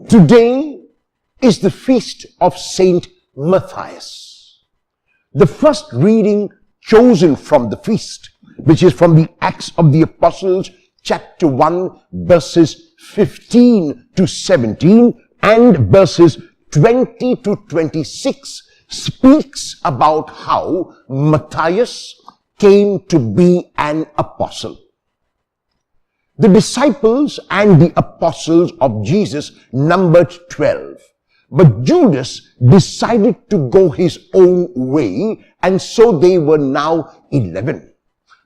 Today is the feast of Saint Matthias. The first reading chosen from the feast, which is from the Acts of the Apostles, chapter 1, verses 15 to 17 and verses 20 to 26, speaks about how Matthias came to be an apostle. The disciples and the apostles of Jesus numbered 12, but Judas decided to go his own way, and so they were now 11.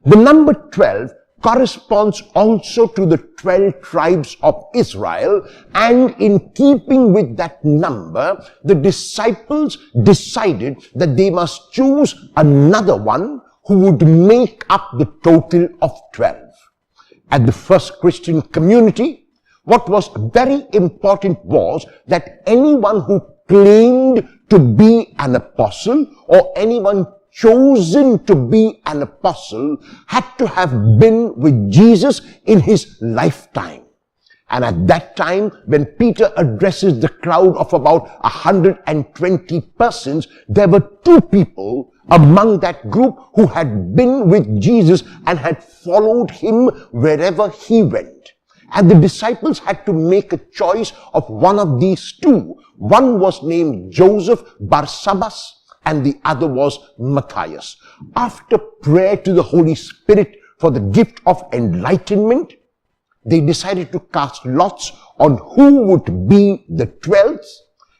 The number 12 corresponds also to the 12 tribes of Israel, and in keeping with that number, the disciples decided that they must choose another one who would make up the total of 12. At the first Christian community, what was very important was that anyone who claimed to be an apostle or anyone chosen to be an apostle had to have been with Jesus in his lifetime. And at that time, when Peter addresses the crowd of about 120 persons, there were two people among that group who had been with Jesus and had followed him wherever he went. And the disciples had to make a choice of one of these two. One was named Joseph Barsabbas, and the other was Matthias. After prayer to the Holy Spirit for the gift of enlightenment, they decided to cast lots on who would be the 12th,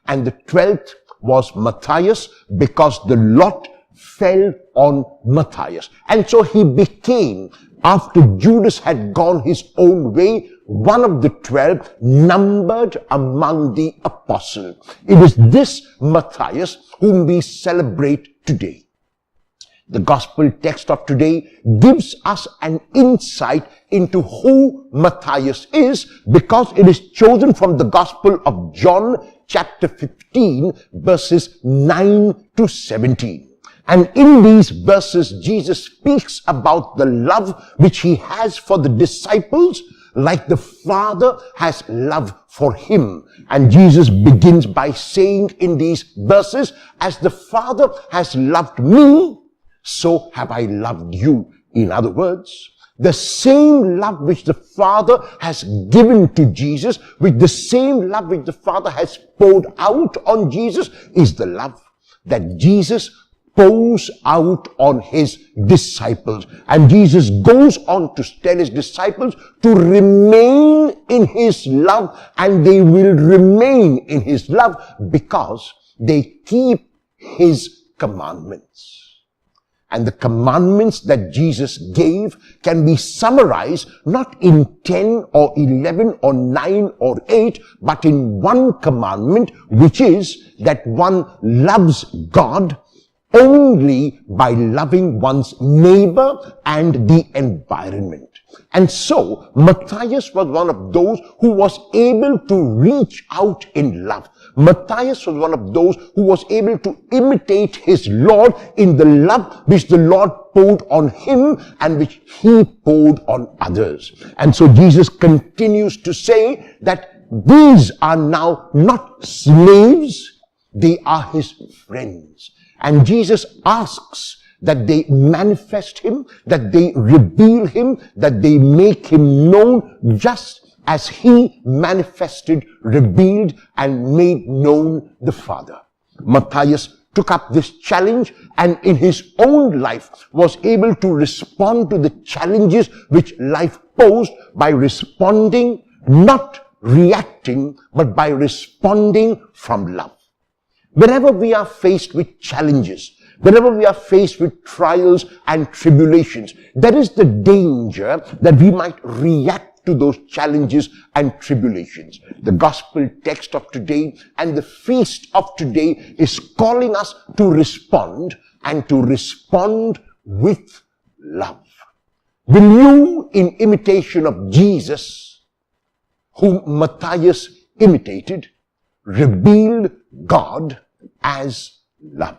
and the 12th was Matthias, because the lot fell on Matthias. And so he became, after Judas had gone his own way, one of the 12 numbered among the apostles. It is this Matthias whom we celebrate today. The gospel text of today gives us an insight into who Matthias is, because it is chosen from the Gospel of John, chapter 15, verses 9 to 17. And in these verses, Jesus speaks about the love which he has for the disciples, like the Father has love for him. And Jesus begins by saying in these verses, as the Father has loved me, so have I loved you. In other words, the same love which the Father has given to Jesus, with the same love which the Father has poured out on Jesus, is the love that Jesus pours out on his disciples. And Jesus goes on to tell his disciples to remain in his love, and they will remain in his love because they keep his commandments. And the commandments that Jesus gave can be summarized not in 10 or 11 or 9 or 8, but in one commandment, which is that one loves God only by loving one's neighbor and the environment. And so, Matthias was one of those who was able to reach out in love. Matthias was one of those who was able to imitate his Lord in the love which the Lord poured on him and which he poured on others. And so Jesus continues to say that these are now not slaves, they are his friends. And Jesus asks that they manifest him, that they reveal him, that they make him known just as he manifested, revealed, and made known the Father. Matthias took up this challenge and in his own life was able to respond to the challenges which life posed by responding, not reacting, but by responding from love. Whenever we are faced with challenges, whenever we are faced with trials and tribulations, there is the danger that we might react to those challenges and tribulations. The gospel text of today and the feast of today is calling us to respond, and to respond with love. Will you, in imitation of Jesus, whom Matthias imitated, reveal God as love?